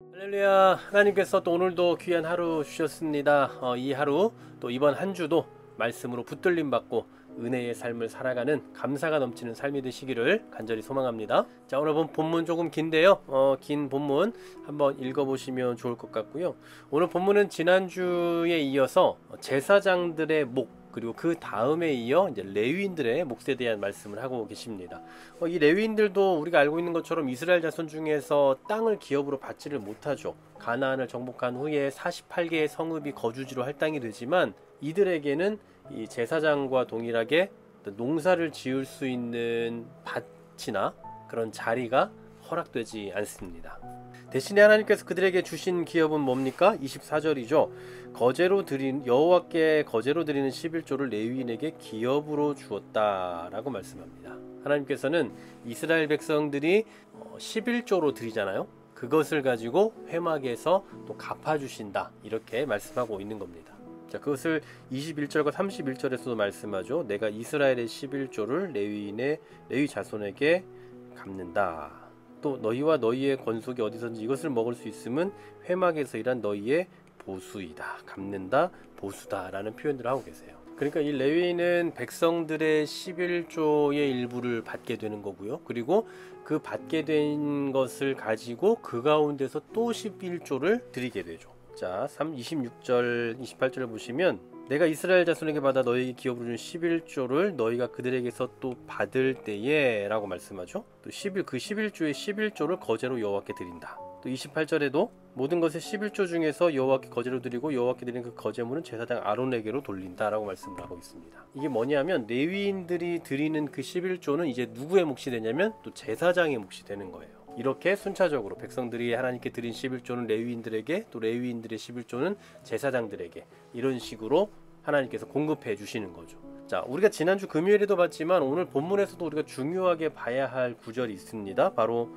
할렐루야. 하나님께서 또 오늘도 귀한 하루 주셨습니다. 이 하루 또 이번 한 주도 말씀으로 붙들림 받고 은혜의 삶을 살아가는 감사가 넘치는 삶이 되시기를 간절히 소망합니다. 자, 오늘 본문 조금 긴데요. 긴 본문 한번 읽어보시면 좋을 것 같고요. 오늘 본문은 지난주에 이어서 제사장들의 목, 그리고 그 다음에 이어 이제 레위인들의 몫에 대한 말씀을 하고 계십니다. 이 레위인들도 우리가 알고 있는 것처럼 이스라엘 자손 중에서 땅을 기업으로 받지를 못하죠. 가나안을 정복한 후에 48개의 성읍이 거주지로 할당이 되지만 이들에게는 이 제사장과 동일하게 농사를 지을 수 있는 밭이나 그런 자리가 허락되지 않습니다. 대신에 하나님께서 그들에게 주신 기업은 뭡니까? 24절이죠. 여호와께 거제로 드리는 11조를 레위인에게 기업으로 주었다라고 말씀합니다. 하나님께서는 이스라엘 백성들이 11조로 드리잖아요. 그것을 가지고 회막에서 또 갚아주신다, 이렇게 말씀하고 있는 겁니다. 자, 그것을 21절과 31절에서도 말씀하죠. 내가 이스라엘의 11조를 레위 자손에게 갚는다. 또 너희와 너희의 권속이 어디선지 이것을 먹을 수 있음은 회막에서 일한 너희의 보수이다. 갚는다, 보수다 라는 표현들을 하고 계세요. 그러니까 이 레위인은 백성들의 11조의 일부를 받게 되는 거고요. 그리고 그 받게 된 것을 가지고 그 가운데서 또 11조를 드리게 되죠. 자, 26절, 28절을 보시면 내가 이스라엘 자손에게 받아 너희에게 기업으로 준 11조를 너희가 그들에게서 또 받을 때에 라고 말씀하죠. 또 그 11조의 11조를 거제로 여호와께 드린다. 또 28절에도 모든 것의 11조 중에서 여호와께 거제로 드리고 여호와께 드린 그 거제물은 제사장 아론에게로 돌린다 라고 말씀을 하고 있습니다. 이게 뭐냐면 레위인들이 드리는 그 11조는 이제 누구의 몫이 되냐면 또 제사장의 몫이 되는 거예요. 이렇게 순차적으로 백성들이 하나님께 드린 11조는 레위인들에게, 또 레위인들의 11조는 제사장들에게, 이런 식으로 하나님께서 공급해 주시는 거죠. 자, 우리가 지난주 금요일에도 봤지만 오늘 본문에서도 우리가 중요하게 봐야 할 구절이 있습니다. 바로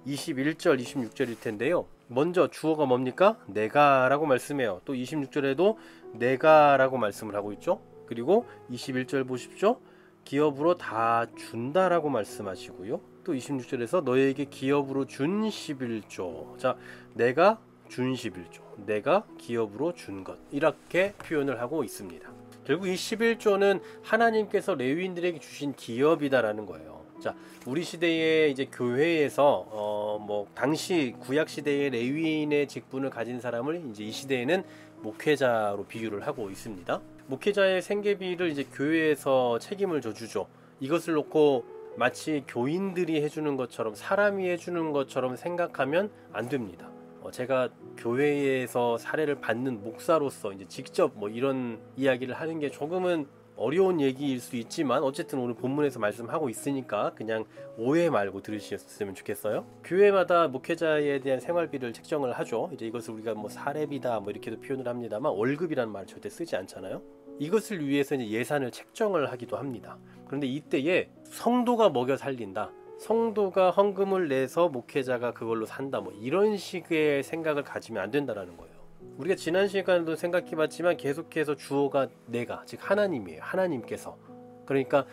21절, 26절일 텐데요. 먼저 주어가 뭡니까? 내가 라고 말씀해요. 또 26절에도 내가 라고 말씀을 하고 있죠. 그리고 21절 보십시오. 기업으로 다 준다라고 말씀하시고요. 또 26절에서 너희에게 기업으로 준 11조. 자, 내가 준 11조, 내가 기업으로 준 것, 이렇게 표현을 하고 있습니다. 결국 이 11조는 하나님께서 레위인들에게 주신 기업이다라는 거예요. 자, 우리 시대에 이제 교회에서 당시 구약 시대의 레위인의 직분을 가진 사람을 이제 이 시대에는 목회자로 비유를 하고 있습니다. 목회자의 생계비를 이제 교회에서 책임을 져주죠. 이것을 놓고 마치 교인들이 해주는 것처럼, 사람이 해주는 것처럼 생각하면 안 됩니다. 제가 교회에서 사례를 받는 목사로서 이제 직접 이런 이야기를 하는 게 조금은 어려운 얘기일 수 있지만, 어쨌든 오늘 본문에서 말씀하고 있으니까 그냥 오해 말고 들으셨으면 좋겠어요. 교회마다 목회자에 대한 생활비를 책정을 하죠. 이제 이것을 우리가 사례비다 이렇게도 표현을 합니다만, 월급이라는 말을 절대 쓰지 않잖아요. 이것을 위해서 이제 예산을 책정을 하기도 합니다. 그런데 이때에 성도가 먹여 살린다, 성도가 헌금을 내서 목회자가 그걸로 산다, 이런 식의 생각을 가지면 안 된다라는 거예요. 우리가 지난 시간에도 생각해봤지만 계속해서 주어가 내가, 즉 하나님이에요. 하나님께서. 그러니까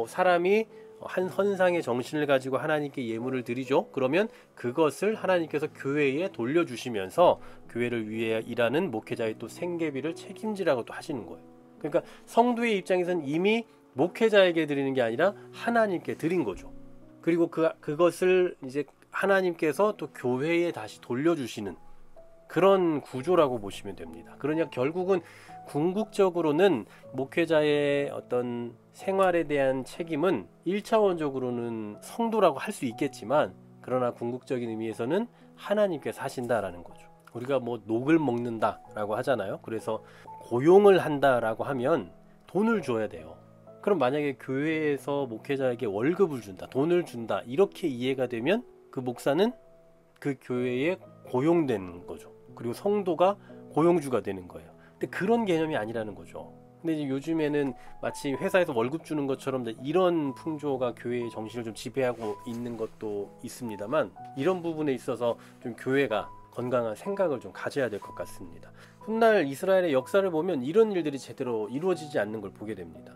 사람이 한 헌상의 정신을 가지고 하나님께 예물을 드리죠. 그러면 그것을 하나님께서 교회에 돌려주시면서 교회를 위해 일하는 목회자의 또 생계비를 책임지라고 또 하시는 거예요. 그러니까 성도의 입장에서는 이미 목회자에게 드리는 게 아니라 하나님께 드린 거죠. 그리고 그것을 이제 하나님께서 또 교회에 다시 돌려주시는 그런 구조라고 보시면 됩니다. 그러니까 결국은 궁극적으로는 목회자의 어떤 생활에 대한 책임은 1차원적으로는 성도라고 할 수 있겠지만, 그러나 궁극적인 의미에서는 하나님께서 하신다라는 거죠. 우리가 녹을 먹는다라고 하잖아요. 그래서 고용을 한다라고 하면 돈을 줘야 돼요. 그럼 만약에 교회에서 목회자에게 월급을 준다, 돈을 준다, 이렇게 이해가 되면 그 목사는 그 교회에 고용된 거죠. 그리고 성도가 고용주가 되는 거예요. 근데 그런 개념이 아니라는 거죠. 근데 이제 요즘에는 마치 회사에서 월급 주는 것처럼 이런 풍조가 교회의 정신을 좀 지배하고 있는 것도 있습니다만, 이런 부분에 있어서 좀 교회가 건강한 생각을 좀 가져야 될 것 같습니다. 훗날 이스라엘의 역사를 보면 이런 일들이 제대로 이루어지지 않는 걸 보게 됩니다.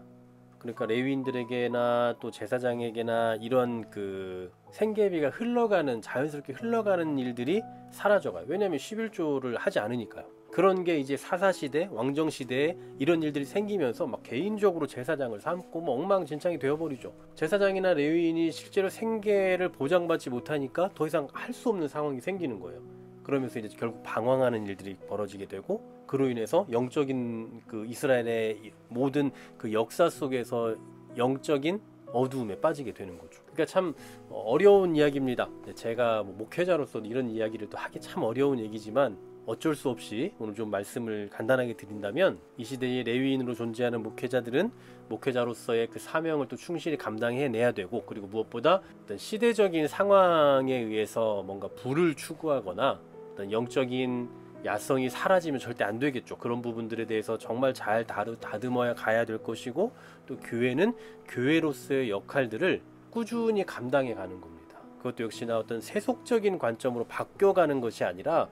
그러니까 레위인들에게나 또 제사장에게나 이런 그 생계비가 흘러가는, 자연스럽게 흘러가는 일들이 사라져가요. 왜냐하면 11조를 하지 않으니까요. 그런 게 이제 사사시대, 왕정시대에 이런 일들이 생기면서 막 개인적으로 제사장을 삼고 뭐 엉망진창이 되어버리죠. 제사장이나 레위인이 실제로 생계를 보장받지 못하니까 더 이상 할 수 없는 상황이 생기는 거예요. 그러면서 이제 결국 방황하는 일들이 벌어지게 되고, 그로 인해서 영적인 그 이스라엘의 모든 그 역사 속에서 영적인 어두움에 빠지게 되는 거죠. 그러니까 참 어려운 이야기입니다. 제가 뭐 목회자로서 이런 이야기를 또 하기 참 어려운 얘기지만 어쩔 수 없이 오늘 좀 말씀을 간단하게 드린다면, 이 시대의 레위인으로 존재하는 목회자들은 목회자로서의 그 사명을 또 충실히 감당해내야 되고, 그리고 무엇보다 어떤 시대적인 상황에 의해서 뭔가 부를 추구하거나 어떤 영적인 야성이 사라지면 절대 안 되겠죠. 그런 부분들에 대해서 정말 잘 다듬어야 가야 될 것이고, 또 교회는 교회로서의 역할들을 꾸준히 감당해 가는 겁니다. 그것도 역시나 어떤 세속적인 관점으로 바뀌어가는 것이 아니라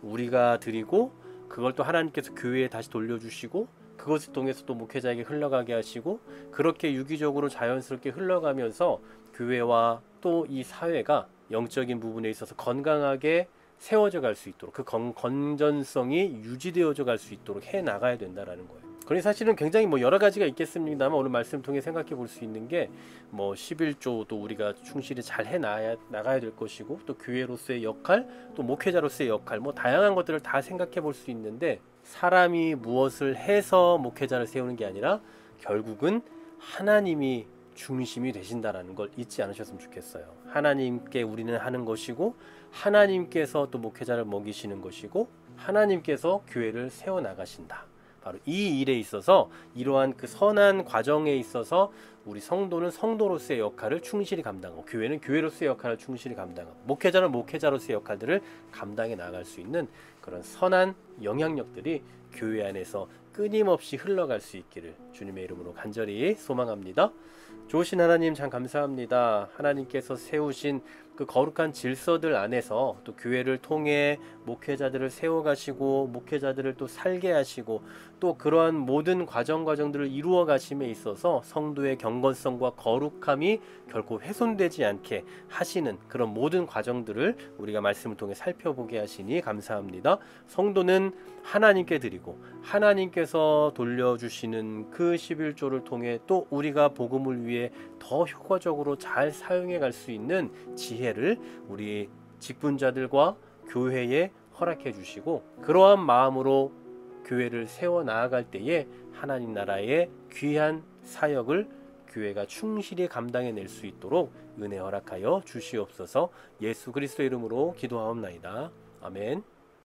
우리가 드리고, 그걸 또 하나님께서 교회에 다시 돌려주시고, 그것을 통해서 또 목회자에게 흘러가게 하시고, 그렇게 유기적으로 자연스럽게 흘러가면서 교회와 또 이 사회가 영적인 부분에 있어서 건강하게 세워져 갈 수 있도록, 그 건전성이 유지되어져 갈 수 있도록 해 나가야 된다라는 거예요. 그러니 사실은 굉장히 뭐 여러 가지가 있겠습니다만, 오늘 말씀 통해 생각해 볼 수 있는 게 뭐 11조도 우리가 충실히 잘 해 나가야 될 것이고, 또 교회로서의 역할, 또 목회자로서의 역할, 뭐 다양한 것들을 다 생각해 볼 수 있는데, 사람이 무엇을 해서 목회자를 세우는 게 아니라 결국은 하나님이 중심이 되신다라는 걸 잊지 않으셨으면 좋겠어요. 하나님께 우리는 하는 것이고, 하나님께서 또 목회자를 먹이시는 것이고, 하나님께서 교회를 세워나가신다. 바로 이 일에 있어서, 이러한 그 선한 과정에 있어서 우리 성도는 성도로서의 역할을 충실히 감당하고, 교회는 교회로서의 역할을 충실히 감당하고, 목회자는 목회자로서의 역할들을 감당해 나갈 수 있는 그런 선한 영향력들이 교회 안에서 끊임없이 흘러갈 수 있기를 주님의 이름으로 간절히 소망합니다. 좋으신 하나님, 참 감사합니다. 하나님께서 세우신 그 거룩한 질서들 안에서 또 교회를 통해 목회자들을 세워가시고, 목회자들을 또 살게 하시고, 또 그러한 모든 과정들을 이루어 가심에 있어서 성도의 경건성과 거룩함이 결코 훼손되지 않게 하시는 그런 모든 과정들을 우리가 말씀을 통해 살펴보게 하시니 감사합니다. 성도는 하나님께 드리고, 하나님께서 돌려주시는 그 11조를 통해 또 우리가 복음을 위해 더 효과적으로 잘 사용해 갈 수 있는 지혜를 우리 직분자들과 교회에 허락해 주시고, 그러한 마음으로 교회를 세워 나아갈 때에 하나님 나라의 귀한 사역을 교회가 충실히 감당해낼 수 있도록 은혜 허락하여 주시옵소서. 예수 그리스도 이름으로 기도하옵나이다. 아멘.